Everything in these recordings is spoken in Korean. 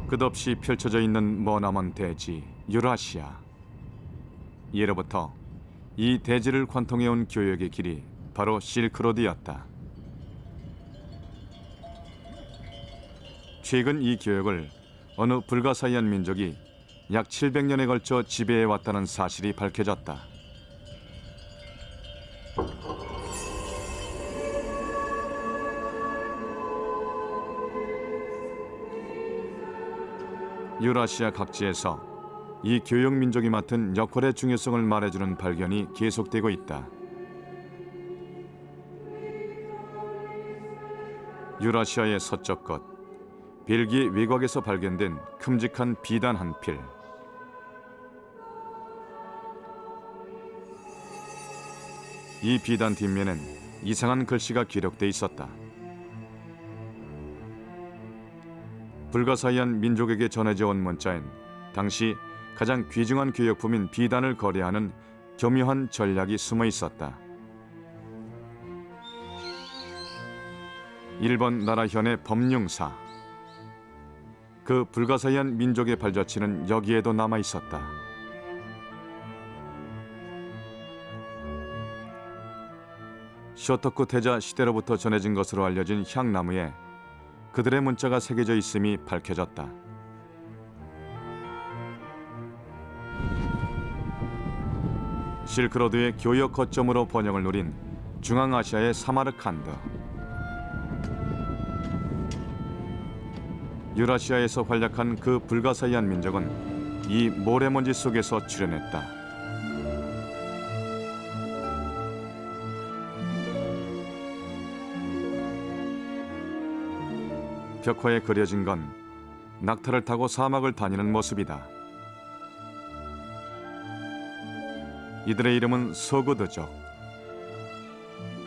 끝없이 펼쳐져 있는 머나먼 대지 유라시아. 예로부터 이 대지를 관통해온 교역의 길이 바로 실크로드였다. 최근 이 교역을 어느 불가사의한 민족이 약 700년에 걸쳐 지배해왔다는 사실이 밝혀졌다. 유라시아 각지에서 이 교역 민족이 맡은 역할의 중요성을 말해주는 발견이 계속되고 있다. 유라시아의 서쪽 끝, 벨기에 외곽에서 발견된 큼직한 비단 한 필. 이 비단 뒷면엔 이상한 글씨가 기록돼 있었다. 불가사의한 민족에게 전해져 온 문자엔 당시 가장 귀중한 교역품인 비단을 거래하는 교묘한 전략이 숨어 있었다. 일본 나라 현의 법융사. 그 불가사의한 민족의 발자취는 여기에도 남아 있었다. 쇼토쿠 태자 시대로부터 전해진 것으로 알려진 향나무에 그들의 문자가 새겨져 있음이 밝혀졌다. 실크로드의 교역 거점으로 번영을 노린 중앙아시아의 사마르칸드. 유라시아에서 활약한 그 불가사의한 민족은 이 모래먼지 속에서 출현했다. 벽화에 그려진 건 낙타를 타고 사막을 다니는 모습이다. 이들의 이름은 소그드족.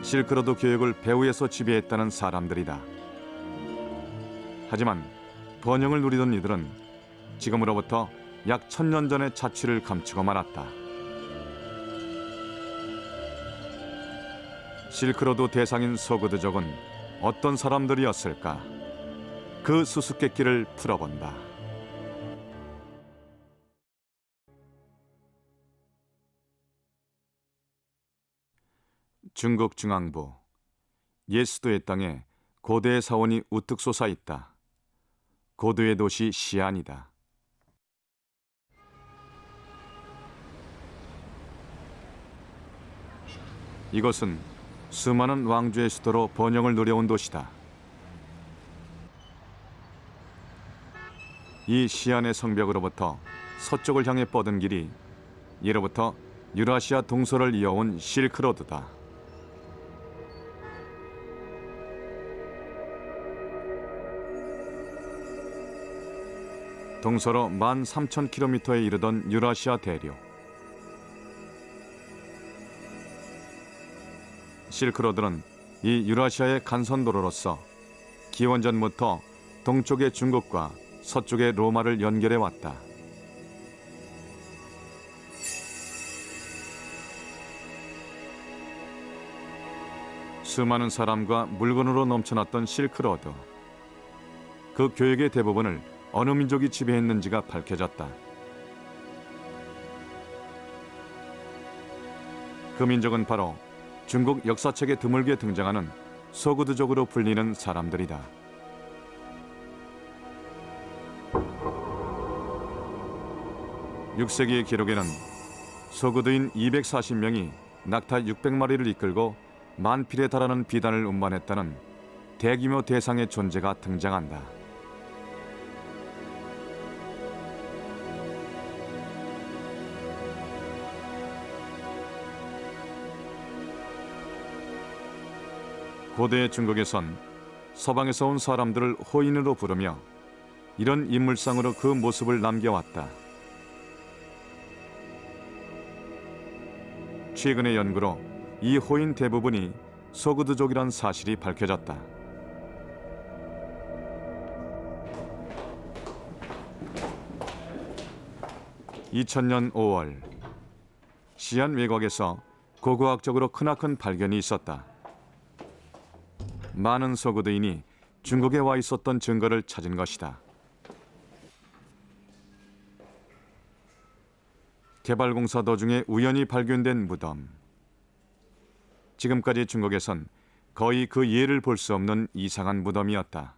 실크로드 교역을 배후에서 지배했다는 사람들이다. 하지만 번영을 누리던 이들은 지금으로부터 약 1000년 전의 자취를 감추고 말았다. 실크로드 대상인 소그드족은 어떤 사람들이었을까? 그 수수께끼를 풀어본다. 중국 중앙부 예수도의 땅에 고대의 사원이 우뚝 솟아 있다. 고도의 도시 시안이다. 이것은 수많은 왕조의 수도로 번영을 누려온 도시다. 이 시안의 성벽으로부터 서쪽을 향해 뻗은 길이 예로부터 유라시아 동서를 이어온 실크로드다. 동서로 13,000km에 이르던 유라시아 대륙. 실크로드는 이 유라시아의 간선도로로서 기원전부터 동쪽의 중국과 서쪽의 로마를 연결해 왔다. 수많은 사람과 물건으로 넘쳐났던 실크로드. 그 교역의 대부분을 어느 민족이 지배했는지가 밝혀졌다. 그 민족은 바로 중국 역사책에 드물게 등장하는 소그드족으로 불리는 사람들이다. (6세기의) 기록에는 소그드인 240명이 낙타 600마리를 이끌고 만필에 달하는 비단을 운반했다는 대규모 대상의 존재가 등장한다. 고대 중국에선 서방에서 온 사람들을 호인으로 부르며 이런 인물상으로 그 모습을 남겨왔다. 최근의 연구로 이 호인 대부분이 소그드족이란 사실이 밝혀졌다. (2000년 5월) 시안 외곽에서 고고학적으로 크나큰 발견이 있었다. 많은 소그드인이 중국에 와 있었던 증거를 찾은 것이다. 개발공사 도중에 우연히 발견된 무덤. 지금까지 중국에선 거의 그 예를 볼 수 없는 이상한 무덤이었다.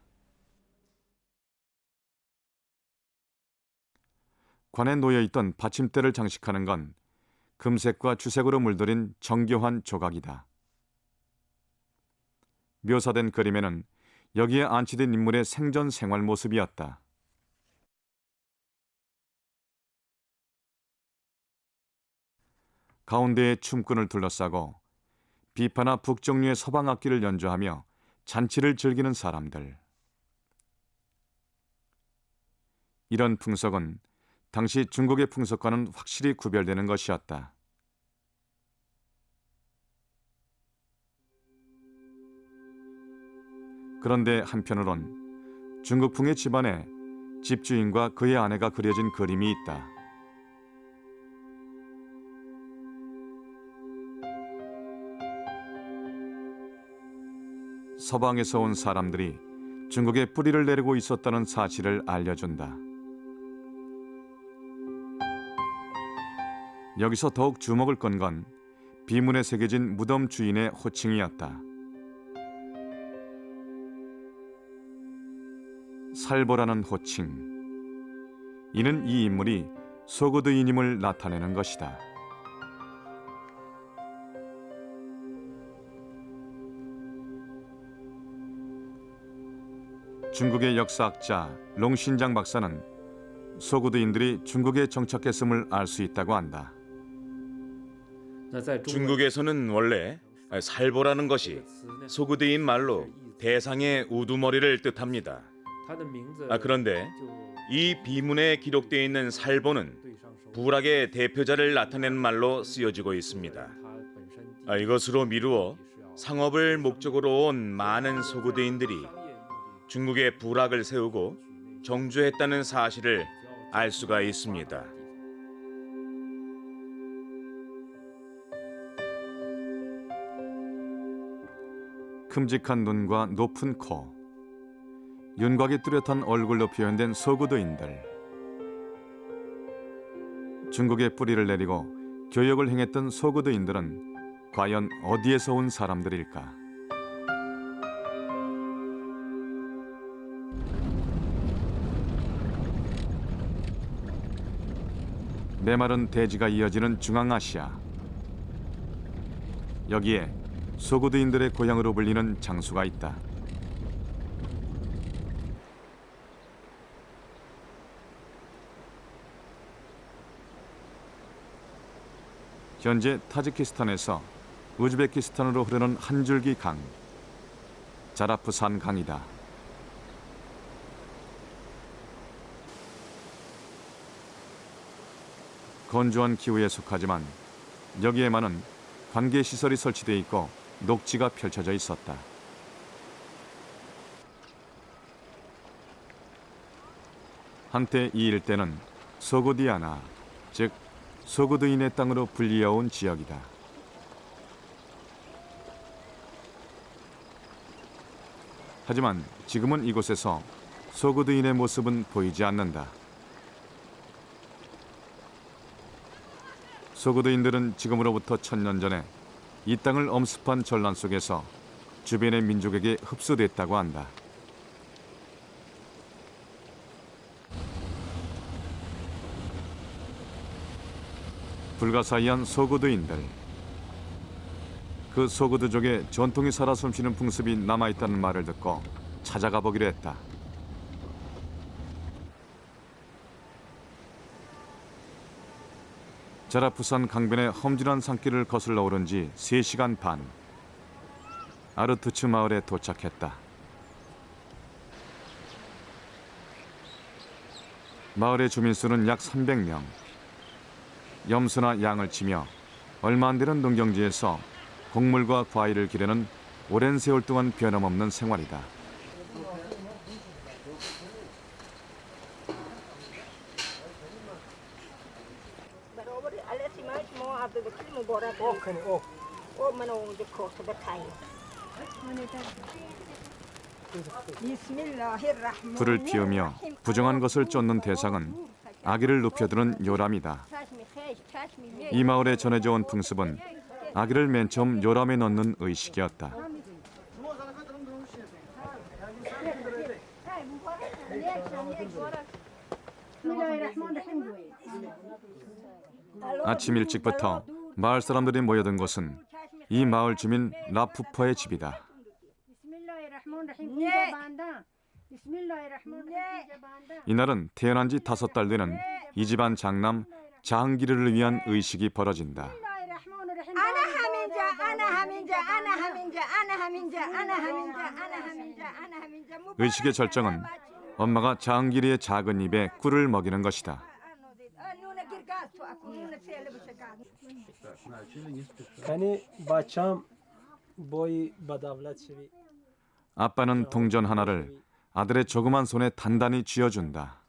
관에 놓여있던 받침대를 장식하는 건 금색과 주색으로 물들인 정교한 조각이다. 묘사된 그림에는 여기에 안치된 인물의 생전 생활 모습이었다. 가운데에 춤꾼을 둘러싸고 비파나 북종류의 서방 악기를 연주하며 잔치를 즐기는 사람들. 이런 풍속은 당시 중국의 풍속과는 확실히 구별되는 것이었다. 그런데 한편으론 중국풍의 집안에 집주인과 그의 아내가 그려진 그림이 있다. 서방에서 온 사람들이 중국에 뿌리를 내리고 있었다는 사실을 알려준다. 여기서 더욱 주목을 건 건 비문에 새겨진 무덤 주인의 호칭이었다. 살보라는 호칭. 이는 이 인물이 소그드인임을 나타내는 것이다. 중국의 역사학자 롱신장 박사는 소그드인들이 중국에 정착했음을 알 수 있다고 한다. 중국에서는 원래 살보라는 것이 소그드인 말로 대상의 우두머리를 뜻합니다. 그런데 이 비문에 기록되어 있는 살보는 부락의 대표자를 나타내는 말로 쓰여지고 있습니다. 이것으로 미루어 상업을 목적으로 온 많은 소그드인들이 중국에 부락을 세우고 정주했다는 사실을 알 수가 있습니다. 큼직한 눈과 높은 코, 윤곽이 뚜렷한 얼굴로 표현된 소그드인들. 중국에 뿌리를 내리고 교역을 행했던 소그드인들은 과연 어디에서 온 사람들일까? 메마른 대지가 이어지는 중앙아시아. 여기에 소그드인들의 고향으로 불리는 장수가 있다. 현재 타지키스탄에서 우즈베키스탄으로 흐르는 한 줄기 강, 자라프산 강이다. 건조한 기후에 속하지만 여기에만은 관계시설이 설치되어 있고 녹지가 펼쳐져 있었다. 한때 이 일대는 소그디아나, 즉 소그드인의 땅으로 불리어온 지역이다. 하지만 지금은 이곳에서 소그드인의 모습은 보이지 않는다. 소그드인들은 지금으로부터 1000년 전에 이 땅을 엄습한 전란 속에서 주변의 민족에게 흡수됐다고 한다. 불가사의한 소그드인들. 그 소그드족의 전통이 살아 숨쉬는 풍습이 남아있다는 말을 듣고 찾아가 보기로 했다. 자라프산 강변의 험준한 산길을 거슬러 오른 지 3시간 반. 아르투츠 마을에 도착했다. 마을의 주민 수는 약 300명. 염소나 양을 치며 얼마 안 되는 농경지에서 곡물과 과일을 기르는 오랜 세월 동안 변함없는 생활이다. 불을 피우며 부정한 것을 쫓는 대상은 아기를 눕혀두는 요람이다. 이 마을에 전해져 온 풍습은 아기를 맨 처음 요람에 넣는 의식이었다. 아침 일찍부터 마을 사람들이 모여든 곳은 이 마을 주민 라푸퍼의 집이다. 이날은 태어난 지 5달 되는 이 집안 장남 자항기르를 위한 의식이 벌어진다. 의식의 절정은 엄마가 자항기르의 작은 입에 꿀을 먹이는 것이다. 아빠는 동전 하나를 아들의 조그만 손에 단단히 쥐어준다.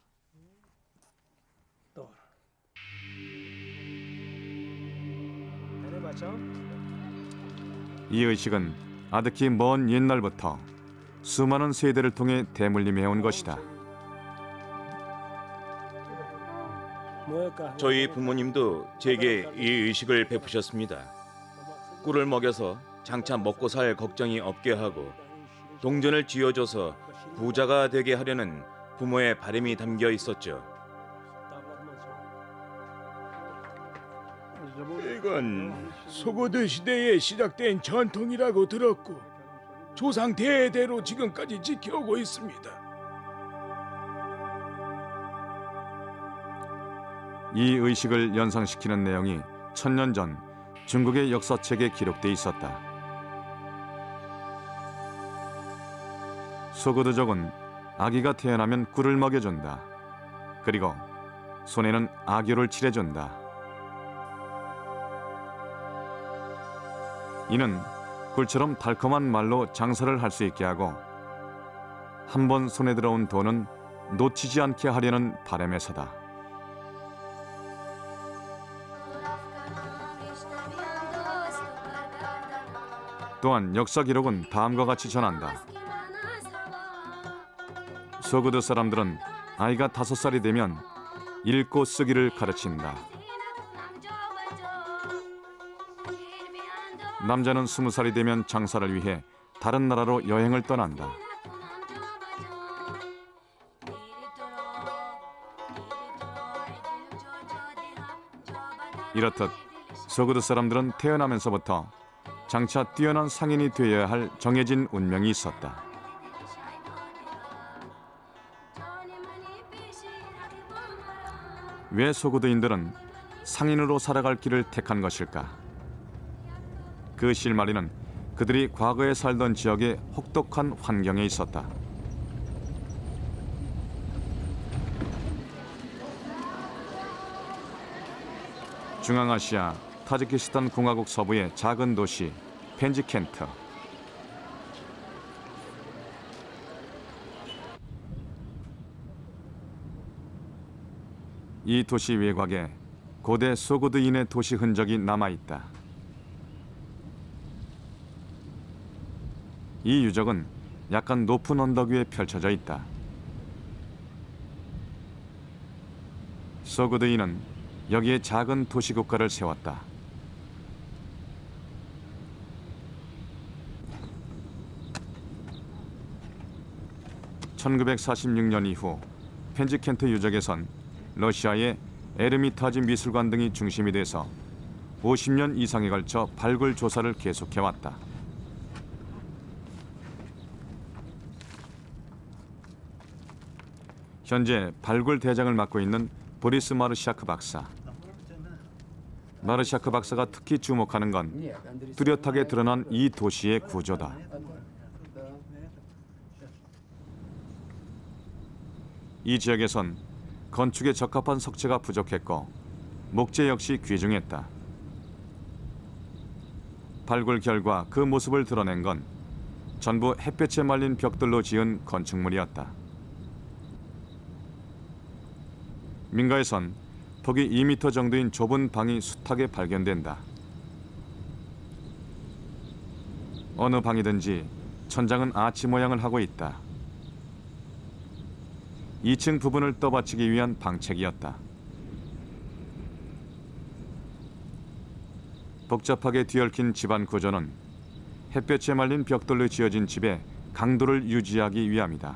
이 의식은 아득히 먼 옛날부터 수많은 세대를 통해 대물림해 온 것이다. 저희 부모님도 제게 이 의식을 베푸셨습니다. 꿀을 먹여서 장차 먹고 살 걱정이 없게 하고 동전을 쥐어줘서 부자가 되게 하려는 부모의 바람이 담겨 있었죠. 이건 소고드 시대에 시작된 전통이라고 들었고 조상 대대로 지금까지 지켜오고 있습니다. 이 의식을 연상시키는 내용이 1000년 전 중국의 역사책에 기록돼 있었다. 소고드족은 아기가 태어나면 꿀을 먹여준다. 그리고 손에는 아교를 칠해준다. 이는 꿀처럼 달콤한 말로 장사를 할 수 있게 하고 한 번 손에 들어온 돈은 놓치지 않게 하려는 바람에서다. 또한 역사 기록은 다음과 같이 전한다. 소고드 사람들은 아이가 5살이 되면 읽고 쓰기를 가르친다. 남자는 20살이 되면 장사를 위해 다른 나라로 여행을 떠난다. 이렇듯 소고드 사람들은 태어나면서부터 장차 뛰어난 상인이 되어야 할 정해진 운명이 있었다. 왜 소고드인들은 상인으로 살아갈 길을 택한 것일까? 그 실마리는 그들이 과거에 살던 지역의 혹독한 환경에 있었다. 중앙아시아 타지키스탄 공화국 서부의 작은 도시 펜지켄트. 이 도시 외곽에 고대 소고드인의 도시 흔적이 남아있다. 이 유적은 약간 높은 언덕 위에 펼쳐져 있다. 소고드인은 여기에 작은 도시국가를 세웠다. (1946년) 이후 펜지켄트 유적에선 러시아의 에르미타지 미술관 등이 중심이 돼서 50년 이상에 걸쳐 발굴 조사를 계속해왔다. 현재 발굴 대장을 맡고 있는 보리스 마르샤크 박사. 마르샤크 박사가 특히 주목하는 건 뚜렷하게 드러난 이 도시의 구조다. 이 지역에선 건축에 적합한 석재가 부족했고 목재 역시 귀중했다. 발굴 결과 그 모습을 드러낸 건 전부 햇볕에 말린 벽돌로 지은 건축물이었다. 민가에선 폭이 2m 정도인 좁은 방이 숱하게 발견된다. 어느 방이든지 천장은 아치 모양을 하고 있다. 2층 부분을 떠받치기 위한 방책이었다. 복잡하게 뒤얽힌 집안 구조는 햇볕에 말린 벽돌로 지어진 집의 강도를 유지하기 위함이다.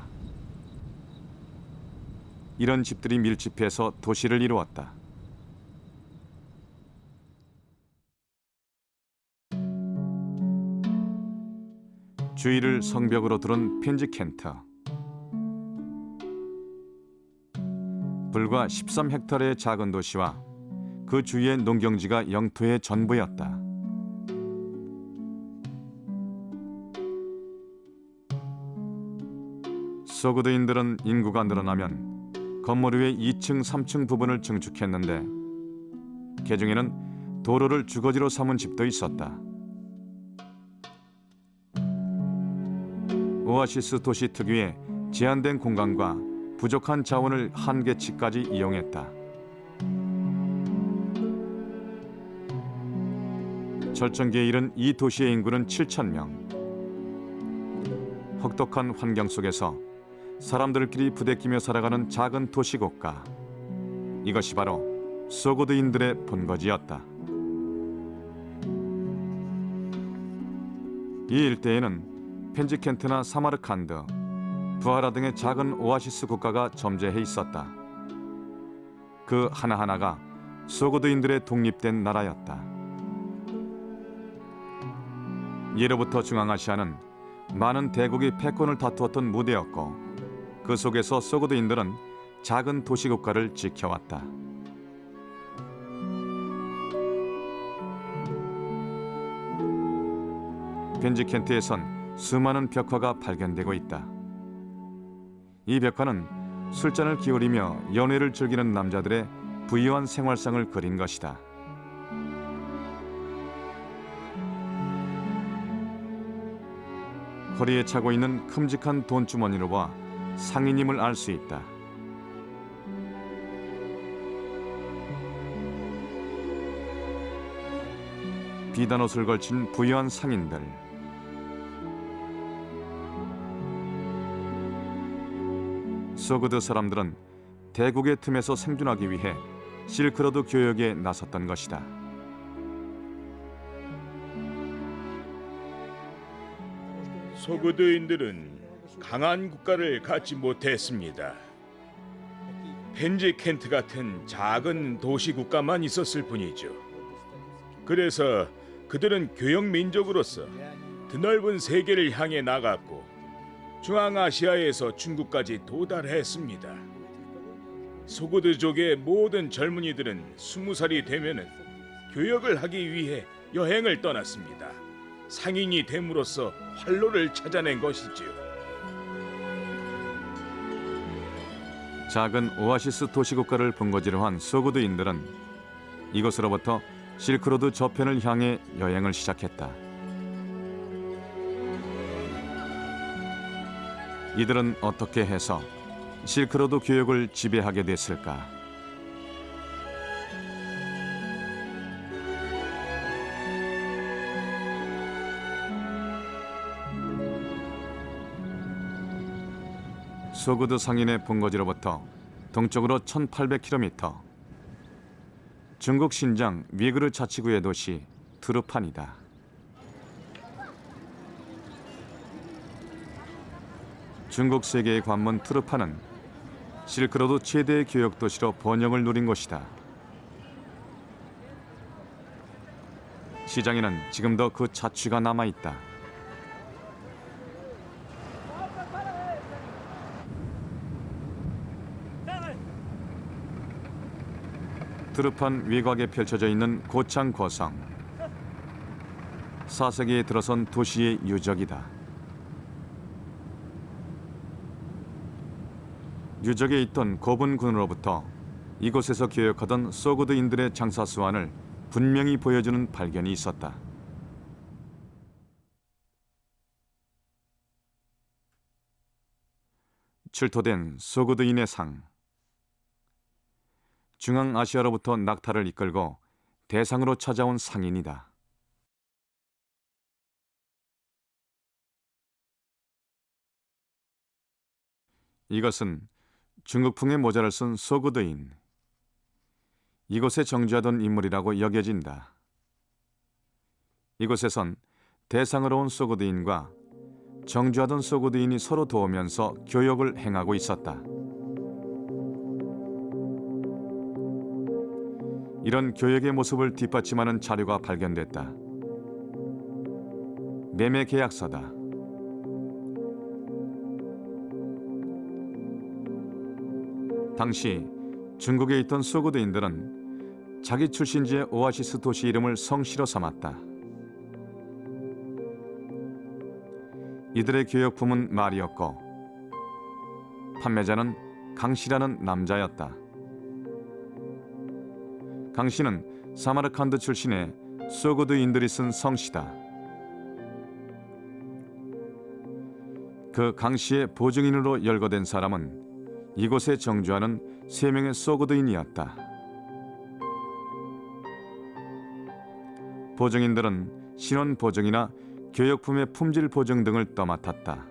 이런 집들이 밀집해서 도시를 이루었다. 주위를 성벽으로 두른 펜지켄트. 불과 13헥타르의 작은 도시와 그 주위의 농경지가 영토의 전부였다. 소그드인들은 인구가 늘어나면 건물 위의 2층, 3층 부분을 증축했는데 개중에는 도로를 주거지로 삼은 집도 있었다. 오아시스 도시 특유의 제한된 공간과 부족한 자원을 한계치까지 이용했다. 절정기에 이른 이 도시의 인구는 7,000명. 혹독한 환경 속에서 사람들끼리 부대끼며 살아가는 작은 도시국가. 이것이 바로 소그드인들의 본거지였다. 이 일대에는 펜지켄트나 사마르칸드, 부하라 등의 작은 오아시스 국가가 점재해 있었다. 그 하나하나가 소그드인들의 독립된 나라였다. 예로부터 중앙아시아는 많은 대국이 패권을 다투었던 무대였고 그 속에서 소그드인들은 작은 도시국가를 지켜왔다. 펜지켄트에선 수많은 벽화가 발견되고 있다. 이 벽화는 술잔을 기울이며 연애를 즐기는 남자들의 부유한 생활상을 그린 것이다. 허리에 차고 있는 큼직한 돈주머니로 봐 상인임을 알 수 있다. 비단 옷을 걸친 부유한 상인들. 소그드 사람들은 대국의 틈에서 생존하기 위해 실크로드 교역에 나섰던 것이다. 소그드인들은 강한 국가를 갖지 못했습니다. 펜지켄트 같은 작은 도시 국가만 있었을 뿐이죠. 그래서 그들은 교역 민족으로서 드넓은 세계를 향해 나갔고 중앙아시아에서 중국까지 도달했습니다. 소그드족의 모든 젊은이들은 20살이 되면은 교역을 하기 위해 여행을 떠났습니다. 상인이 됨으로써 활로를 찾아낸 것이지요. 작은 오아시스 도시국가를 본거지로 한 소그드인들은 이곳으로부터 실크로드 저편을 향해 여행을 시작했다. 이들은 어떻게 해서 실크로드 교역을 지배하게 됐을까? 소그드 상인의 본거지로부터 동쪽으로 1800km, 중국 신장 위그르 자치구의 도시 트루판이다. 중국 세계의 관문 트루판은 실크로드 최대의 교역 도시로 번영을 누린 곳이다. 시장에는 지금도 그 자취가 남아 있다. 트루판 외곽에 펼쳐져 있는 고창 고성. 4세기에 들어선 도시의 유적이다. 유적에 있던 고분군으로부터 이곳에서 교역하던 소그드인들의 장사 수완을 분명히 보여주는 발견이 있었다. 출토된 소그드인의 상. 중앙아시아로부터 낙타를 이끌고 대상으로 찾아온 상인이다. 이것은 중국풍의 모자를 쓴 소그드인. 이곳에 정주하던 인물이라고 여겨진다. 이곳에선 대상으로 온 소그드인과 정주하던 소그드인이 서로 도우면서 교역을 행하고 있었다. 이런 교역의 모습을 뒷받침하는 자료가 발견됐다. 매매 계약서다. 당시 중국에 있던 소그드인들은 자기 출신지의 오아시스 도시 이름을 성씨로 삼았다. 이들의 교역품은 말이었고 판매자는 강씨라는 남자였다. 강씨는 사마르칸드 출신의 소그드인들이 쓴 성씨다. 그 강씨의 보증인으로 열거된 사람은 이곳에 정주하는 3명의 소그드인이었다. 보증인들은 신원 보증이나 교역품의 품질 보증 등을 떠맡았다.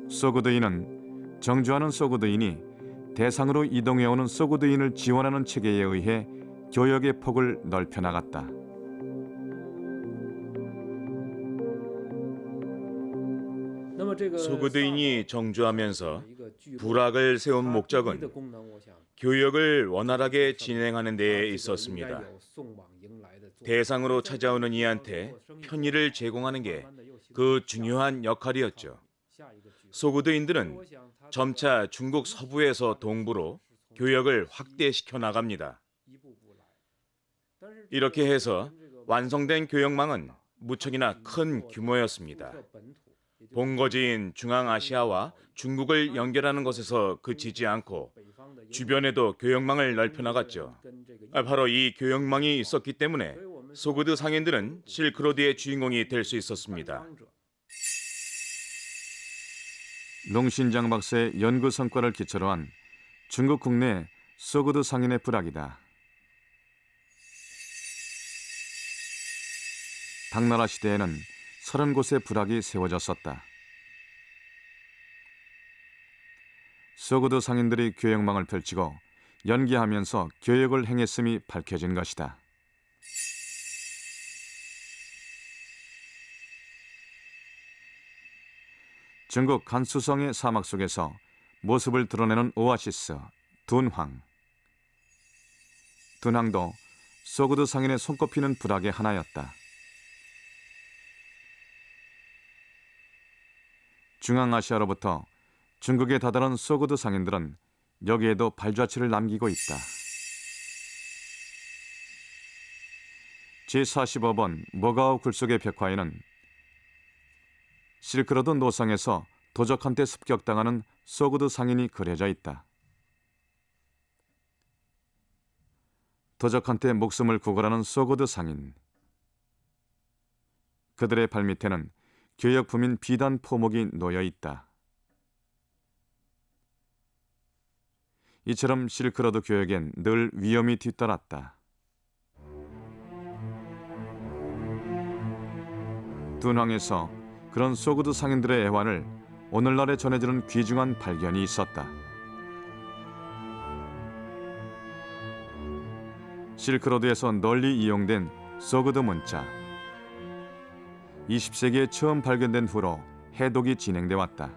소그드인은 정주하는 소그드인이 대상으로 이동해오는 소그드인을 지원하는 체계에 의해 교역의 폭을 넓혀 나갔다. 소그드인이 정주하면서 부락을 세운 목적은 교역을 원활하게 진행하는 데에 있었습니다. 대상으로 찾아오는 이한테 편의를 제공하는 게 그 중요한 역할이었죠. 소그드인들은 점차 중국 서부에서 동부로 교역을 확대시켜 나갑니다. 이렇게 해서 완성된 교역망은 무척이나 큰 규모였습니다. 본거지인 중앙아시아와 중국을 연결하는 것에서 그치지 않고 주변에도 교역망을 넓혀 나갔죠. 바로 이 교역망이 있었기 때문에 소그드 상인들은 실크로드의 주인공이 될 수 있었습니다. 롱신장 박사의 연구 성과를 기초로 한 중국 국내 소그드 상인의 부락이다. 당나라 시대에는 30곳의 부락이 세워졌었다. 소그드 상인들이 교역망을 펼치고 연기하면서 교역을 행했음이 밝혀진 것이다. 중국 간수성의 사막 속에서 모습을 드러내는 오아시스, 둔황. 둔황도 소그드 상인의 손꼽히는 부락의 하나였다. 중앙아시아로부터 중국에 다다른 소그드 상인들은 여기에도 발자취를 남기고 있다. 제45번 모가오 굴속의 벽화에는 실크로드 노상에서 도적한테 습격당하는 소그드 상인이 그려져 있다. 도적한테 목숨을 구걸하는 소그드 상인. 그들의 발밑에는 교역품인 비단 포목이 놓여 있다. 이처럼 실크로드 교역엔 늘 위험이 뒤따랐다. 둔황에서 그런 소그드 상인들의 애환을 오늘날에 전해주는 귀중한 발견이 있었다. 실크로드에서 널리 이용된 소그드 문자. 20세기에 처음 발견된 후로 해독이 진행돼 왔다.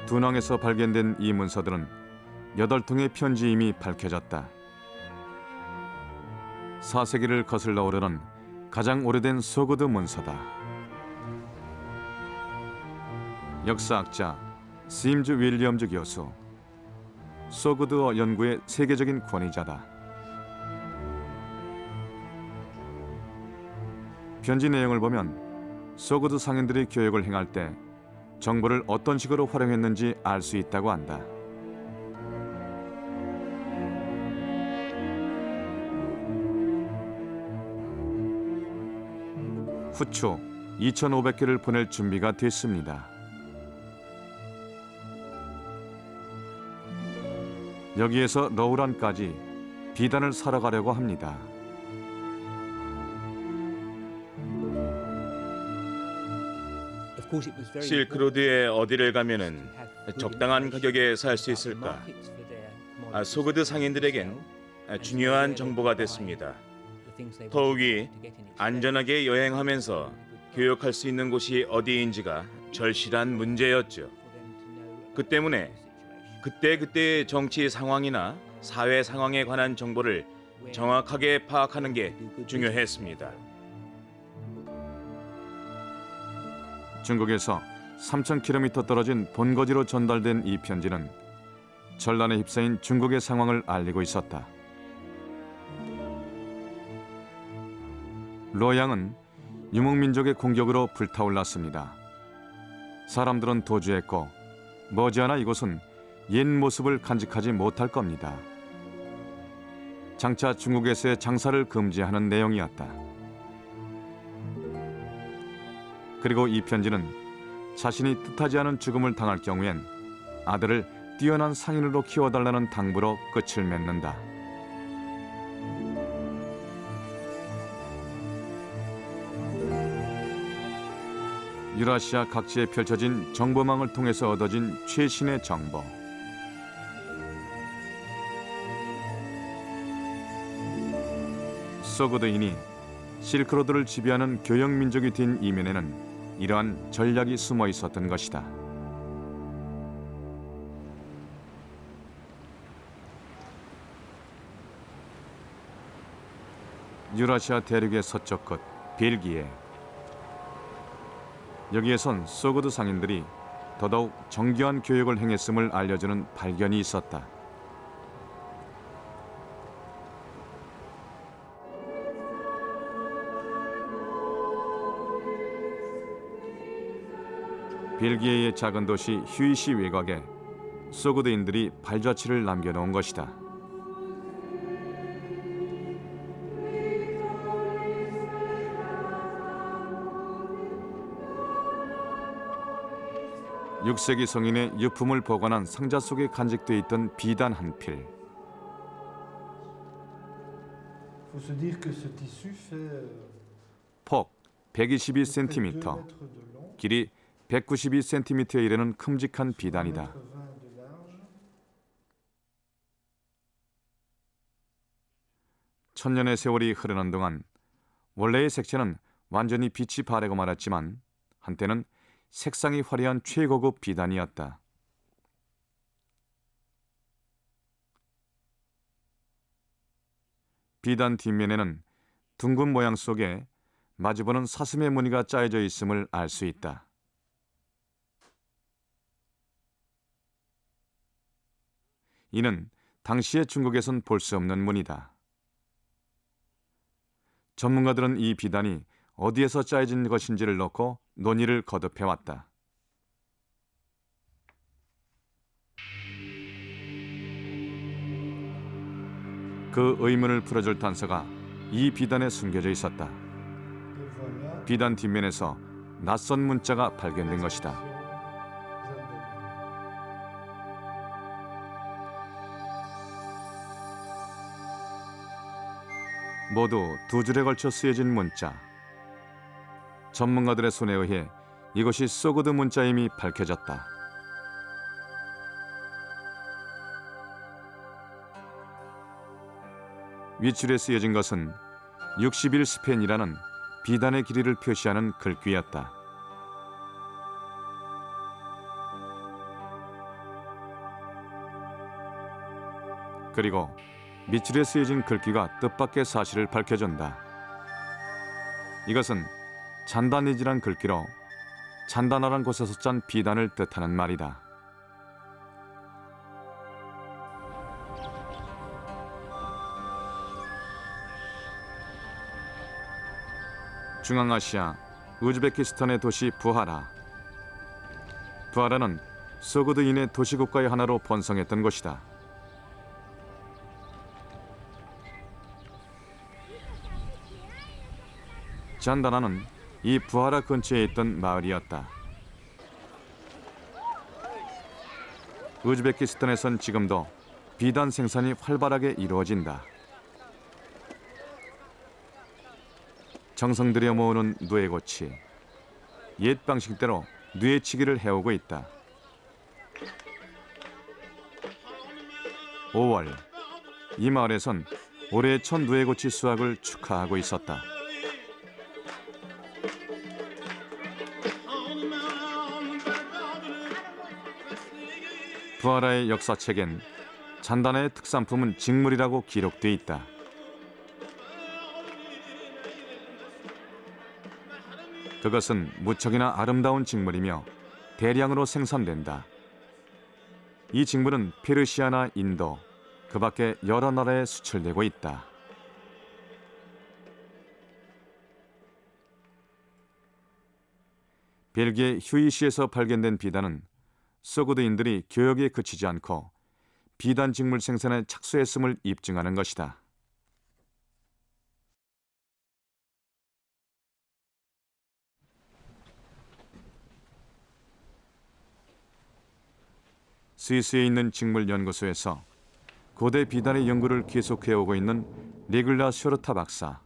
둔황에서 발견된 이 문서들은 8통의 편지임이 밝혀졌다. 4세기를 거슬러 오르는 가장 오래된 소그드 문서다. 역사학자 심즈 윌리엄즈 교수, 소그드어 연구의 세계적인 권위자다. 편지 내용을 보면 소그드 상인들이 교역을 행할 때 정보를 어떤 식으로 활용했는지 알 수 있다고 한다. 후초 2,500개를 보낼 준비가 됐습니다. 여기에서 러우란까지 비단을 사러 가려고 합니다. 실크로드에 어디를 가면은 적당한 가격에 살 수 있을까? 소그드 상인들에겐 중요한 정보가 됐습니다. 더욱이 안전하게 여행하면서 교역할 수 있는 곳이 어디인지가 절실한 문제였죠. 그 때문에 그때그때의 정치 상황이나 사회 상황에 관한 정보를 정확하게 파악하는 게 중요했습니다. 중국에서 3,000km 떨어진 본거지로 전달된 이 편지는 전란에 휩싸인 중국의 상황을 알리고 있었다. 로양은 유목민족의 공격으로 불타올랐습니다. 사람들은 도주했고 머지않아 이곳은 옛 모습을 간직하지 못할 겁니다. 장차 중국에서의 장사를 금지하는 내용이었다. 그리고 이 편지는 자신이 뜻하지 않은 죽음을 당할 경우엔 아들을 뛰어난 상인으로 키워달라는 당부로 끝을 맺는다. 유라시아 각지에 펼쳐진 정보망을 통해서 얻어진 최신의 정보. 소그드인이 실크로드를 지배하는 교역민족이 된 이면에는 이러한 전략이 숨어 있었던 것이다. 유라시아 대륙의 서쪽 끝 벨기에. 여기에선 소그드 상인들이 더더욱 정교한 교역을 행했음을 알려주는 발견이 있었다. 벨기에의 작은 도시 휴이시 외곽에 소그드인들이 발자취를 남겨놓은 것이다. (6세기) 성인의 유품을 보관한 상자 속에 간직돼 있던 비단 한 필. 폭 122cm, 길이 192cm에 이르는 큼직한 비단이다. 천년의 세월이 흐르는 동안 원래의 색채는 완전히 빛이 바래고 말았지만 한때는 색상이 화려한 최고급 비단이었다. 비단 뒷면에는 둥근 모양 속에 마주보는 사슴의 무늬가 짜여져 있음을 알 수 있다. 이는 당시의 중국에선 볼 수 없는 무늬다. 전문가들은 이 비단이 어디에서 짜여진 것인지를 놓고 논의를 거듭해왔다. 그 의문을 풀어줄 단서가 이 비단에 숨겨져 있었다. 비단 뒷면에서 낯선 문자가 발견된 것이다. 모두 두 줄에 걸쳐 쓰여진 문자. 전문가들의 손에 의해 이것이 소그드 문자임이 밝혀졌다. 윗줄에 쓰여진 것은 61스펜이라는 비단의 길이를 표시하는 글귀였다. 그리고 밑줄에 쓰여진 글귀가 뜻밖의 사실을 밝혀준다. 이것은 잔단이지란 글귀로 잔단하란 곳에서 짠 비단을 뜻하는 말이다. 중앙아시아 우즈베키스탄의 도시 부하라. 부하라는 소그드인의 도시국가의 하나로 번성했던 곳이다. 잔다나는 이 부하라 근처에 있던 마을이었다. 우즈베키스탄에선 지금도 비단 생산이 활발하게 이루어진다. 정성 들여 모으는 누에고치, 옛 방식대로 누에치기를 해오고 있다. 5월, 이 마을에선 올해 첫 누에고치 수확을 축하하고 있었다. 부하라의 역사책엔 잔다나의 특산품은 직물이라고 기록돼 있다. 그것은 무척이나 아름다운 직물이며 대량으로 생산된다. 이 직물은 페르시아나 인도, 그 밖에 여러 나라에 수출되고 있다. 벨기에 휴이시에서 발견된 비단은 소그드인들이 교역에 그치지 않고 비단 직물 생산에 착수했음을 입증하는 것이다. 스위스에 있는 직물연구소에서 고대 비단의 연구를 계속해오고 있는 니글라 쇼르타 박사.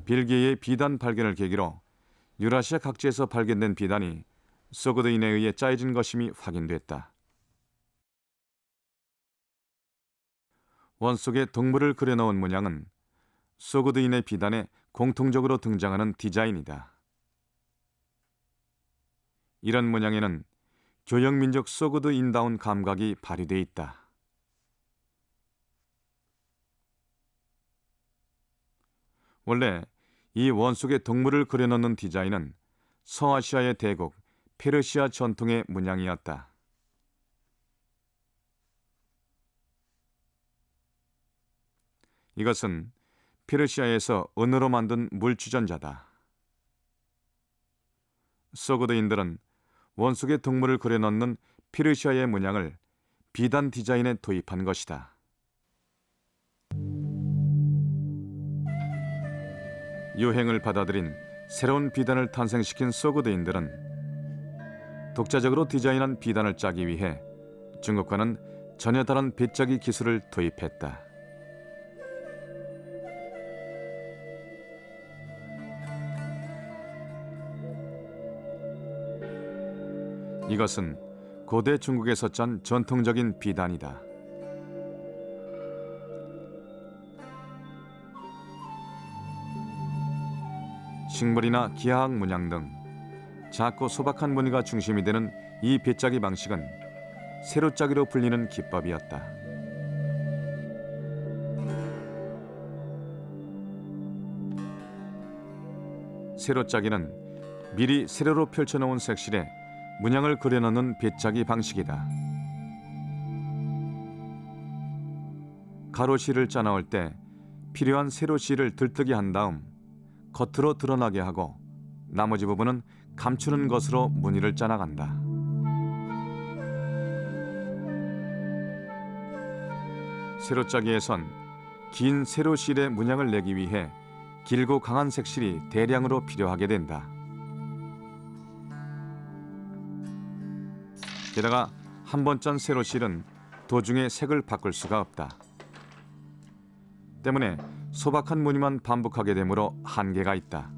벨기에의 비단 발견을 계기로 유라시아 각지에서 발견된 비단이 소그드인에 의해 짜여진 것임이 확인됐다. 원 속에 동물을 그려넣은 문양은 소그드인의 비단에 공통적으로 등장하는 디자인이다. 이런 문양에는 교역민족 소그드인다운 감각이 발휘돼 있다. 원래 이 원 속에 동물을 그려넣는 디자인은 서아시아의 대국 페르시아 전통의 문양이었다. 이것은 페르시아에서 은으로 만든 물주전자다. 소그드인들은 원 속에 동물을 그려넣는 페르시아의 문양을 비단 디자인에 도입한 것이다. 유행을 받아들인 새로운 비단을 탄생시킨 소그드인들은 독자적으로 디자인한 비단을 짜기 위해 중국과는 전혀 다른 배짜기 기술을 도입했다. 이것은 고대 중국에서 짠 전통적인 비단이다. 식물이나 기하학 문양 등 작고 소박한 무늬가 중심이 되는 이 배짜기 방식은 세로짜기로 불리는 기법이었다. 세로짜기는 미리 세로로 펼쳐놓은 색실에 문양을 그려넣는 배짜기 방식이다. 가로실을 짜나올 때 필요한 세로실을 들뜨게 한 다음 겉으로 드러나게 하고 나머지 부분은 감추는 것으로 무늬를 짜나간다. 세로짜기에선 긴 세로실에 문양을 내기 위해 길고 강한 색실이 대량으로 필요하게 된다. 게다가 한 번 짠 세로실은 도중에 색을 바꿀 수가 없다. 때문에 소박한 무늬만 반복하게 되므로 한계가 있다.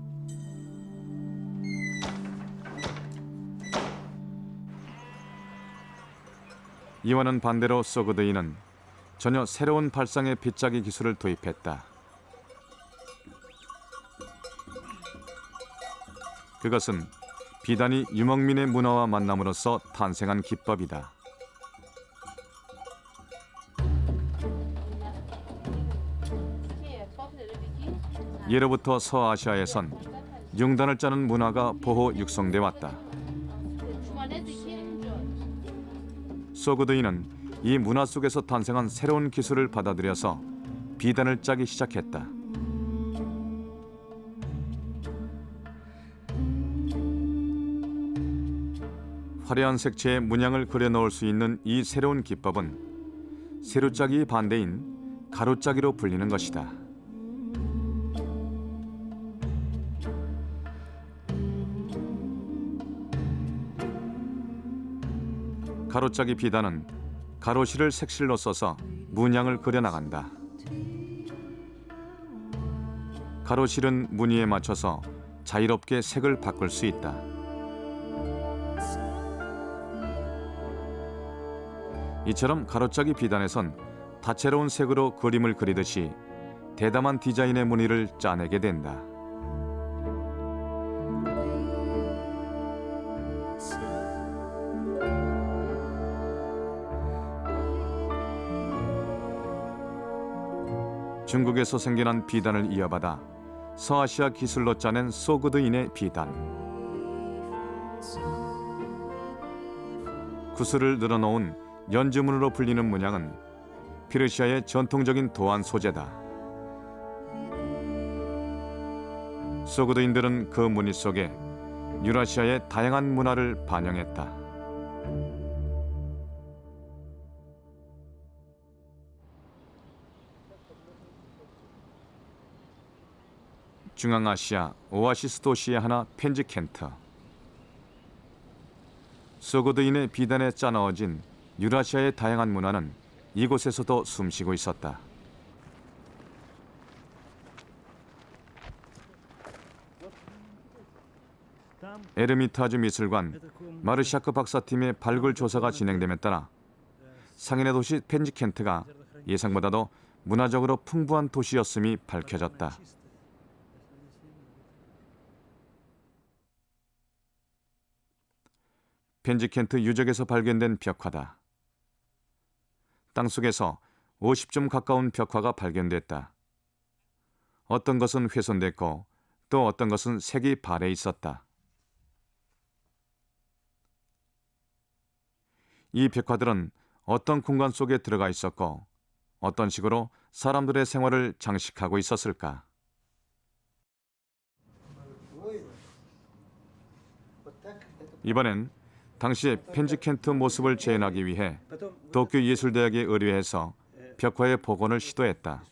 이와는 반대로 소그드인은 전혀 새로운 발상의 빗자기 기술을 도입했다. 그것은 비단이 유목민의 문화와 만남으로써 탄생한 기법이다. 예로부터 서아시아에선 융단을 짜는 문화가 보호 육성돼 왔다. 소그드인은 이 문화 속에서 탄생한 새로운 기술을 받아들여서 비단을 짜기 시작했다. 화려한 색채의 문양을 그려넣을 수 있는 이 새로운 기법은 세로짜기의 반대인 가로짜기로 불리는 것이다. 가로짜기 비단은 가로실을 색실로 써서 문양을 그려나간다. 가로실은 무늬에 맞춰서 자유롭게 색을 바꿀 수 있다. 이처럼 가로짜기 비단에선 다채로운 색으로 그림을 그리듯이 대담한 디자인의 무늬를 짜내게 된다. 중국에서 생겨난 비단을 이어받아 서아시아 기술로 짜낸 소그드인의 비단. 구슬을 늘어놓은 연주문으로 불리는 문양은 페르시아의 전통적인 도안 소재다. 소그드인들은 그 무늬 속에 유라시아의 다양한 문화를 반영했다. 중앙아시아 오아시스 도시의 하나 펜지켄트. 소그드인의 비단에 짜넣어진 유라시아의 다양한 문화는 이곳에서도 숨쉬고 있었다. 에르미타주 미술관 마르샤크 박사팀의 발굴 조사가 진행됨에 따라 상인의 도시 펜지켄트가 예상보다도 문화적으로 풍부한 도시였음이 밝혀졌다. 펜지켄트 유적에서 발견된 벽화다. 땅속에서 50점 가까운 벽화가 발견됐다. 어떤 것은 훼손됐고 또 어떤 것은 색이 발해 있었다. 이 벽화들은 어떤 공간 속에 들어가 있었고 어떤 식으로 사람들의 생활을 장식하고 있었을까? 이번엔 당시의 펜지켄트 모습을 재현하기 위해 도쿄 예술대학에 의뢰해서 벽화의 복원을 시도했다.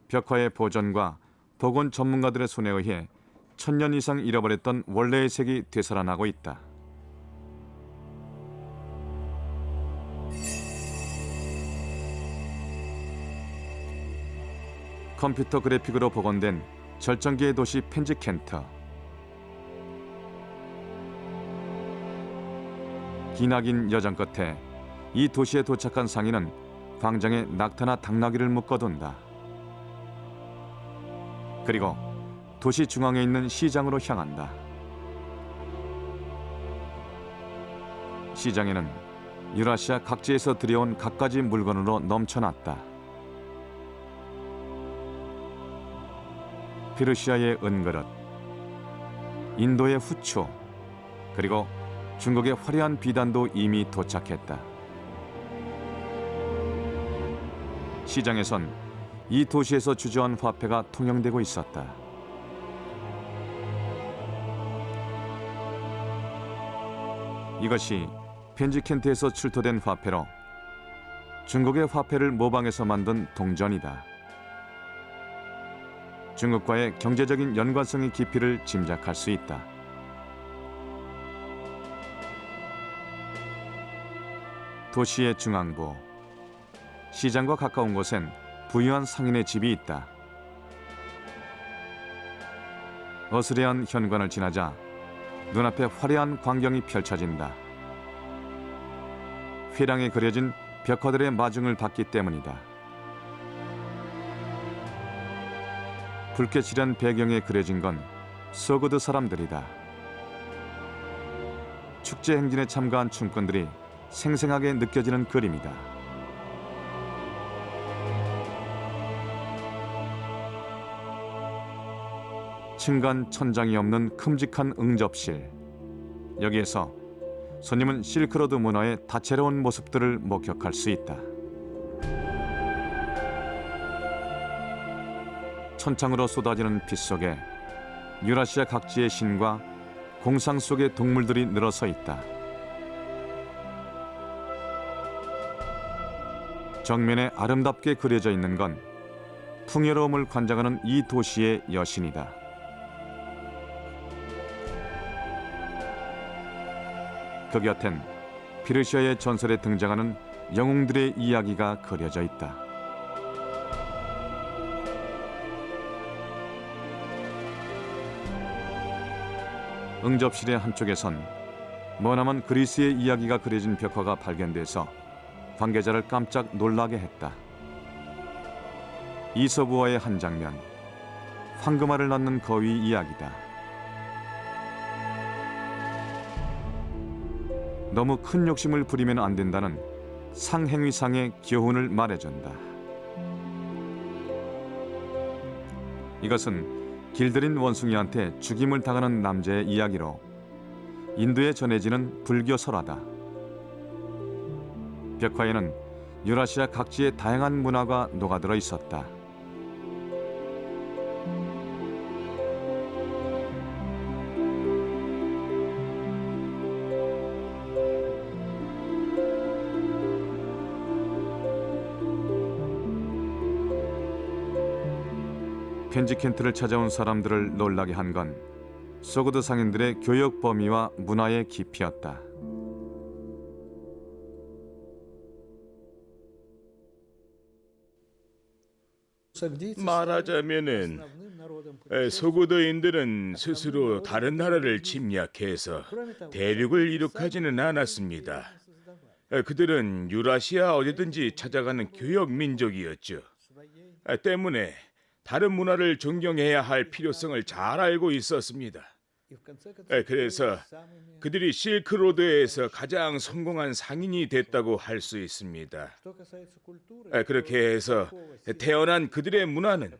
벽화의 보존과 복원 전문가들의 손에 의해 1000년 이상 잃어버렸던 원래의 색이 되살아나고 있다. 컴퓨터 그래픽으로 복원된 절정기의 도시 펜지켄트. 기나긴 여정 끝에 이 도시에 도착한 상인은 광장에 낙타나 당나귀를 묶어둔다. 그리고 도시 중앙에 있는 시장으로 향한다. 시장에는 유라시아 각지에서 들여온 갖가지 물건으로 넘쳐났다. 페르시아의 은그릇, 인도의 후추, 그리고 중국의 화려한 비단도 이미 도착했다. 시장에선 이 도시에서 주저한 화폐가 통용되고 있었다. 이것이 펜지켄트에서 출토된 화폐로 중국의 화폐를 모방해서 만든 동전이다. 중국과의 경제적인 연관성의 깊이를 짐작할 수 있다. 도시의 중앙부, 시장과 가까운 곳엔 부유한 상인의 집이 있다. 어스레한 현관을 지나자 눈앞에 화려한 광경이 펼쳐진다. 회랑에 그려진 벽화들의 마중을 받기 때문이다. 붉게 칠한 배경에 그려진 건 소그드 사람들이다. 축제 행진에 참가한 춤꾼들이 생생하게 느껴지는 그림이다. 층간 천장이 없는 큼직한 응접실. 여기에서 손님은 실크로드 문화의 다채로운 모습들을 목격할 수 있다. 천창으로 쏟아지는 빛 속에 유라시아 각지의 신과 공상 속의 동물들이 늘어서 있다. 정면에 아름답게 그려져 있는 건 풍요로움을 관장하는 이 도시의 여신이다. 그 곁엔 페르시아의 전설에 등장하는 영웅들의 이야기가 그려져 있다. 응접실의 한쪽에선 머나먼 그리스의 이야기가 그려진 벽화가 발견돼서 관계자를 깜짝 놀라게 했다. 이서부와의 한 장면, 황금알을 낳는 거위 이야기다. 너무 큰 욕심을 부리면 안 된다는 상행위상의 교훈을 말해준다. 이것은 길들인 원숭이한테 죽임을 당하는 남자의 이야기로 인도에 전해지는 불교 설화다. 벽화에는 유라시아 각지의 다양한 문화가 녹아들어 있었다. 켄지켄트를 찾아온 사람들을 놀라게 한 건 소그드 상인들의 교역 범위와 문화의 깊이였다. 말하자면은 소고도인들은 스스로 다른 나라를 침략해서 대륙을 이룩하지는 않았습니다. 그들은 유라시아 어디든지 찾아가는 교역 민족이었죠. 때문에 다른 문화를 존경해야 할 필요성을 잘 알고 있었습니다. 그래서 그들이 실크로드에서 가장 성공한 상인이 됐다고 할 수 있습니다. 그렇게 해서 태어난 그들의 문화는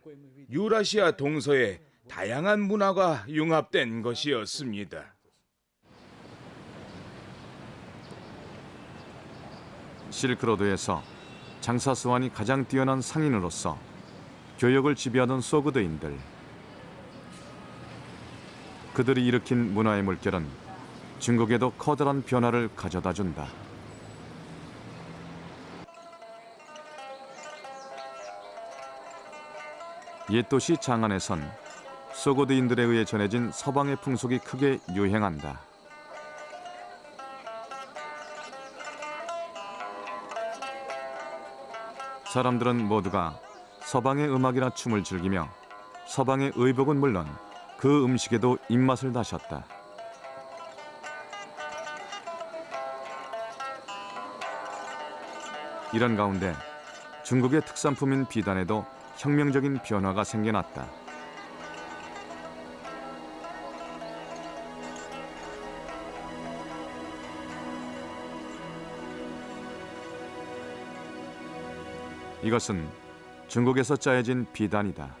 유라시아 동서의 다양한 문화가 융합된 것이었습니다. 실크로드에서 장사 수완이 가장 뛰어난 상인으로서 교역을 지배하던 소그드인들. 그들이 일으킨 문화의 물결은 중국에도 커다란 변화를 가져다 준다. 옛 도시 장안에선 소그드인들에 의해 전해진 서방의 풍속이 크게 유행한다. 사람들은 모두가 서방의 음악이나 춤을 즐기며 서방의 의복은 물론 그 음식에도 입맛을 다셨다. 이런 가운데 중국의 특산품인 비단에도 혁명적인 변화가 생겨났다. 이것은 중국에서 짜여진 비단이다.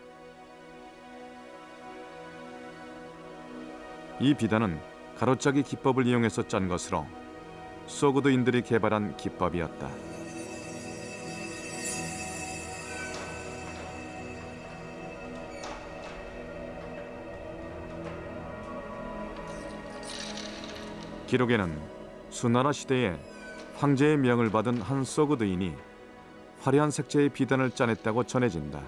이 비단은 가로짜기 기법을 이용해서 짠 것으로 소그드인들이 개발한 기법이었다. 기록에는 수나라 시대에 황제의 명을 받은 한 소그드인이 화려한 색채의 비단을 짜냈다고 전해진다.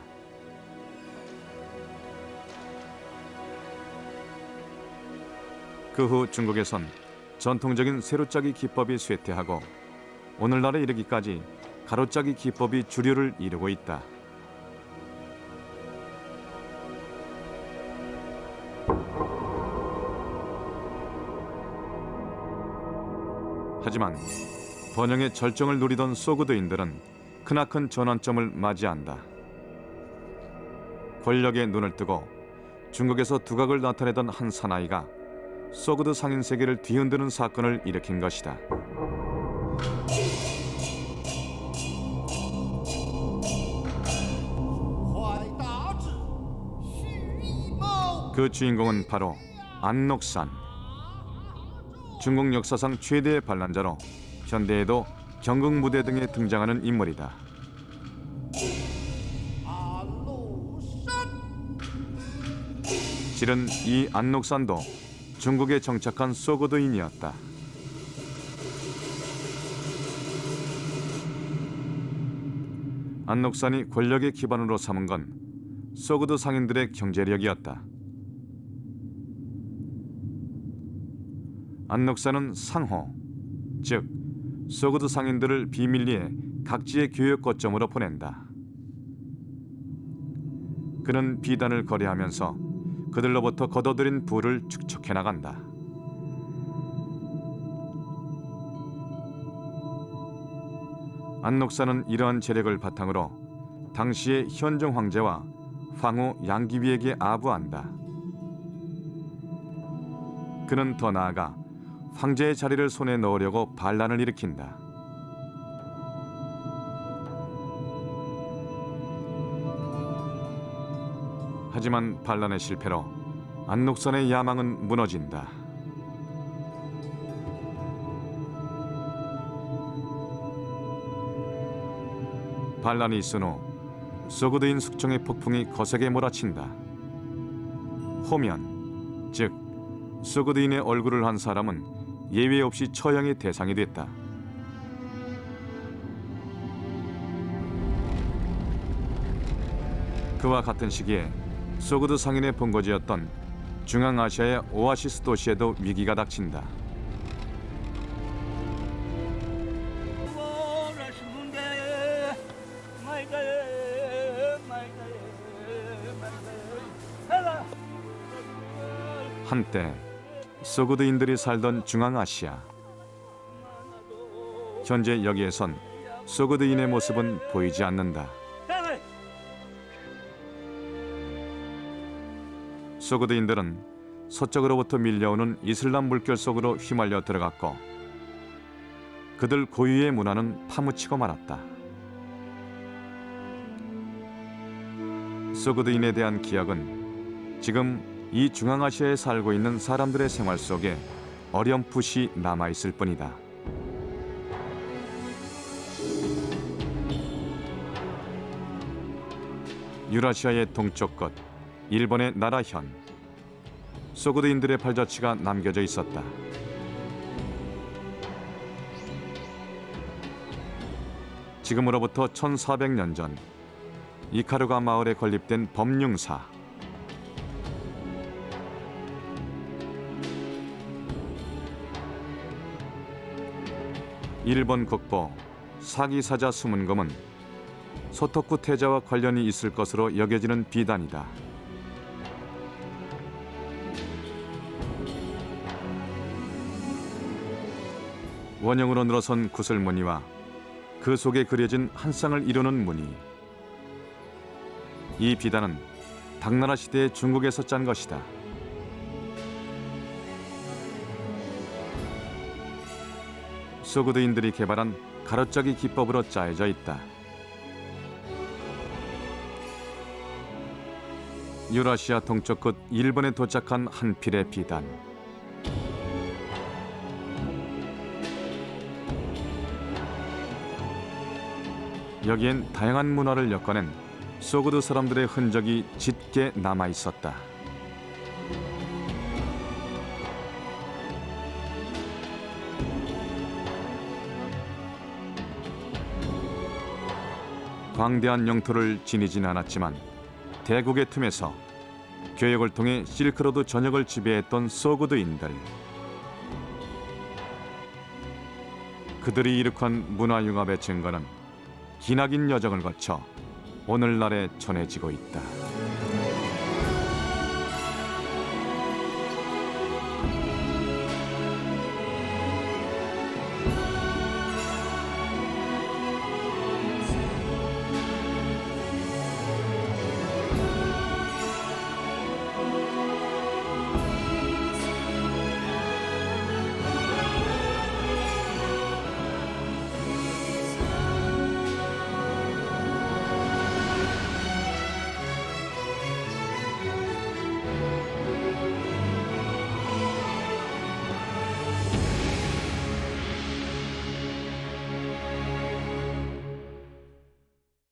그 후 중국에선 전통적인 세로짜기 기법이 쇠퇴하고 오늘날에 이르기까지 가로짜기 기법이 주류를 이루고 있다. 하지만 번영의 절정을 누리던 소그드인들은 크나큰 전환점을 맞이한다. 권력에 눈을 뜨고 중국에서 두각을 나타내던 한 사나이가 소그드 상인 세계를 뒤흔드는 사건을 일으킨 것이다. 그 주인공은 바로 안녹산. 중국 역사상 최대의 반란자로 현대에도 경극 무대 등에 등장하는 인물이다. 실은 이 안녹산도 중국에 정착한 소그드인이었다. 안녹산이 권력의 기반으로 삼은 건 소그드 상인들의 경제력이었다. 안녹산은 상호, 즉 소그드 상인들을 비밀리에 각지의 교역 거점으로 보낸다. 그는 비단을 거래하면서 그들로부터 거둬들인 부를 축적해 나간다. 안녹사는 이러한 재력을 바탕으로 당시의 현종 황제와 황후 양귀비에게 아부한다. 그는 더 나아가 황제의 자리를 손에 넣으려고 반란을 일으킨다. 하지만 반란의 실패로 안녹선의 야망은 무너진다. 반란이 있은 후 소그드인 숙청의 폭풍이 거세게 몰아친다. 호면, 즉 소그드인의 얼굴을 한 사람은 예외 없이 처형의 대상이 됐다. 그와 같은 시기에 소그드 상인의 본거지였던 중앙아시아의 오아시스 도시에도 위기가 닥친다. 한때 소그드인들이 살던 중앙아시아. 현재 여기에선 소그드인의 모습은 보이지 않는다. 소그드인들은 서쪽으로부터 밀려오는 이슬람 물결 속으로 휘말려 들어갔고 그들 고유의 문화는 파묻히고 말았다. 소그드인에 대한 기억은 지금 이 중앙아시아에 살고 있는 사람들의 생활 속에 어렴풋이 남아있을 뿐이다. 유라시아의 동쪽 끝, 일본의 나라현, 소그드인들의 발자취가 남겨져 있었다. 지금으로부터 1400년 전 이카루가 마을에 건립된 범융사. 일본 국보 사기사자 수문검은 소토쿠 태자와 관련이 있을 것으로 여겨지는 비단이다. 원형으로 늘어선 구슬무늬와 그 속에 그려진 한 쌍을 이루는 무늬. 이 비단은 당나라 시대의 중국에서 짠 것이다. 소그드인들이 개발한 가로짜기 기법으로 짜여져 있다. 유라시아 동쪽 끝 일본에 도착한 한 필의 비단. 여기엔 다양한 문화를 엮어낸 소그드 사람들의 흔적이 짙게 남아 있었다. 광대한 영토를 지니진 않았지만 대국의 틈에서 교역을 통해 실크로드 전역을 지배했던 소그드인들. 그들이 이룩한 문화융합의 증거는 기나긴 여정을 거쳐 오늘날에 전해지고 있다.